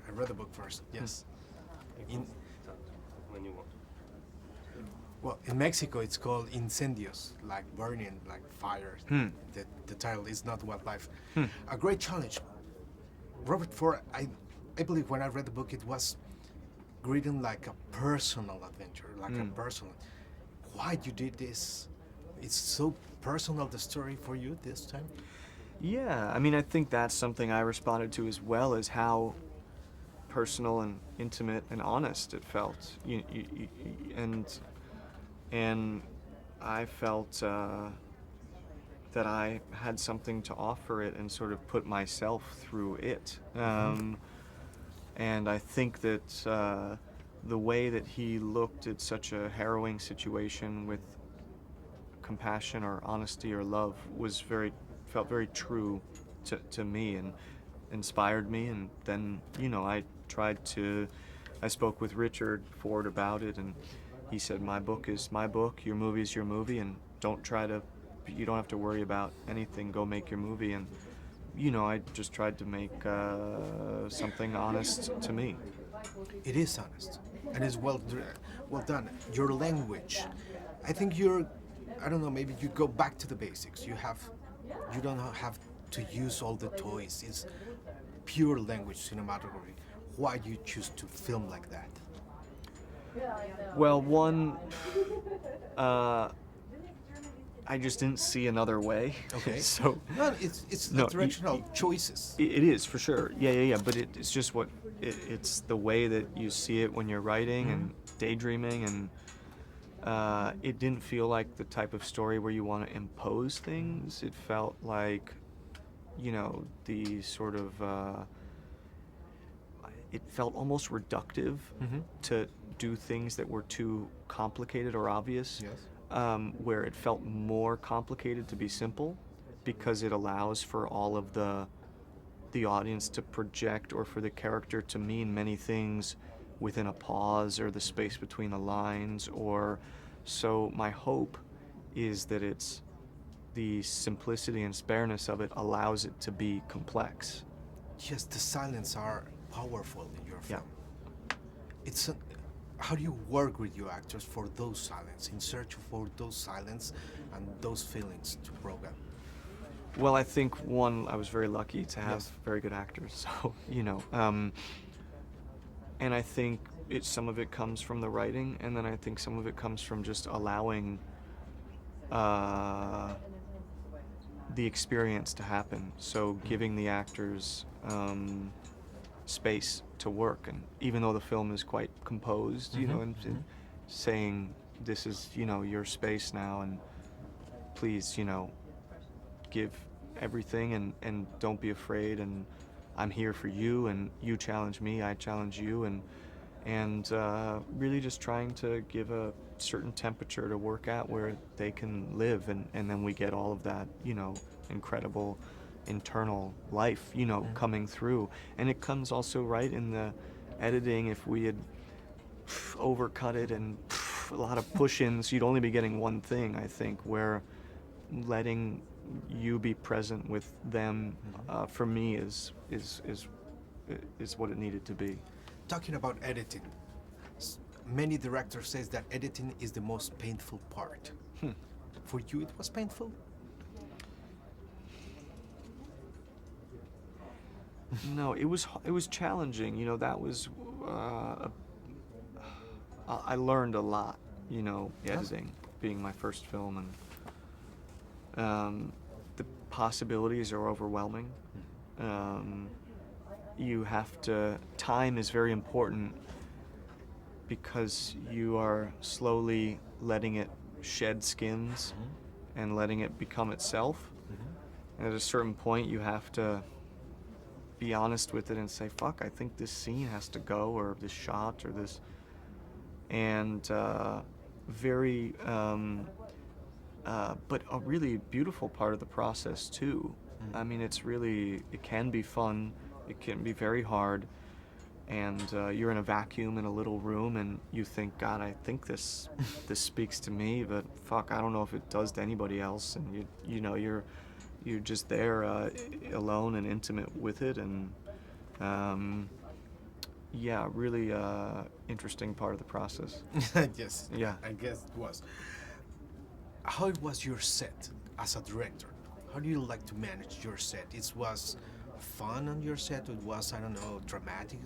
I read the book first. Yes. In, When you want. well, in Mexico, it's called incendios, like burning, like fire. The title is not wildlife. A great challenge. Robert Ford, I believe when I read the book, it was written like a personal adventure, like a personal. Why you did this? It's so personal, the story for you this time? Yeah, I mean, I think that's something I responded to as well, as how personal and intimate and honest it felt. And I felt that I had something to offer it and sort of put myself through it. And I think that the way that he looked at such a harrowing situation with compassion or honesty or love felt very true to me and inspired me. And then, I spoke with Richard Ford about it, and he said, my book is my book, your movie is your movie, and you don't have to worry about anything, go make your movie. And, I just tried to make something honest to me. It is honest, and it's well done. Your language, I think I don't know, maybe you go back to the basics. You don't have to use all the toys. It's pure language cinematography. Why do you choose to film like that? Well, one, I just didn't see another way. Okay. So No, it's No, directional choices. it is for sure. Yeah. But it's just it's the way that you see it when you're writing and daydreaming, and it didn't feel like the type of story where you want to impose things. It felt like, the sort of, it felt almost reductive to do things that were too complicated or obvious. Yes. Where it felt more complicated to be simple, because it allows for all of the audience to project, or for the character to mean many things within a pause or the space between the lines. So my hope is that it's the simplicity and spareness of it allows it to be complex. Yes, the silence are powerful in your film. Yeah. How do you work with your actors for those silence, in search for those silence and those feelings to program? Well, I think I was very lucky to have Yes. very good actors. So, and I think some of it comes from the writing, and then I think some of it comes from just allowing the experience to happen. So giving the actors space to work, and even though the film is quite composed, and saying, this is, your space now, and please, give everything, and don't be afraid, and I'm here for you, and you challenge me, I challenge you, and really just trying to give a certain temperature to work at where they can live, and then we get all of that, incredible internal life, coming through. And it comes also right in the editing. If we had overcut it and a lot of push-ins, you'd only be getting one thing, I think, where letting you be present with them, for me, is what it needed to be. Talking about editing, many directors says that editing is the most painful part. For you, it was painful? No, it was challenging. That was I learned a lot. Editing being my first film, and the possibilities are overwhelming. Time is very important, because you are slowly letting it shed skins and letting it become itself. And at a certain point, you have to be honest with it and say, fuck, I think this scene has to go, or this shot, or this. And but a really beautiful part of the process too. I mean, it can be fun, it can be very hard, and you're in a vacuum in a little room, and you think, God, I think this speaks to me, but fuck, I don't know if it does to anybody else. And you're just there, alone and intimate with it, and Yeah, really interesting part of the process. Yes, Yeah. I guess it was. How was your set as a director? How do you like to manage your set? It was fun on your set? It was, I don't know, dramatic?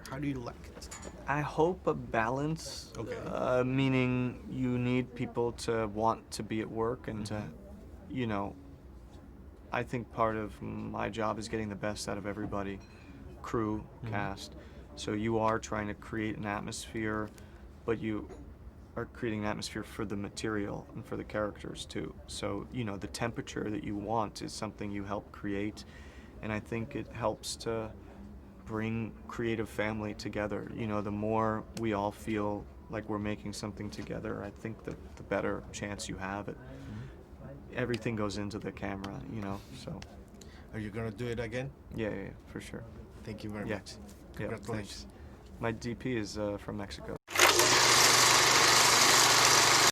How do you like it? I hope a balance, Okay. Meaning you need people to want to be at work and to, you know, I think part of my job is getting the best out of everybody, crew, cast. So you are trying to create an atmosphere, but you are creating an atmosphere for the material and for the characters too. So, you know, the temperature that you want is something you help create, and I think it helps to bring creative family together. You know, the more we all feel like we're making something together, I think the better chance you have at everything goes into the camera, you know. So Are you gonna do it again? yeah, for sure. Thank you very Yeah. much. Yeah, Congratulations. thanks. My DP is from Mexico.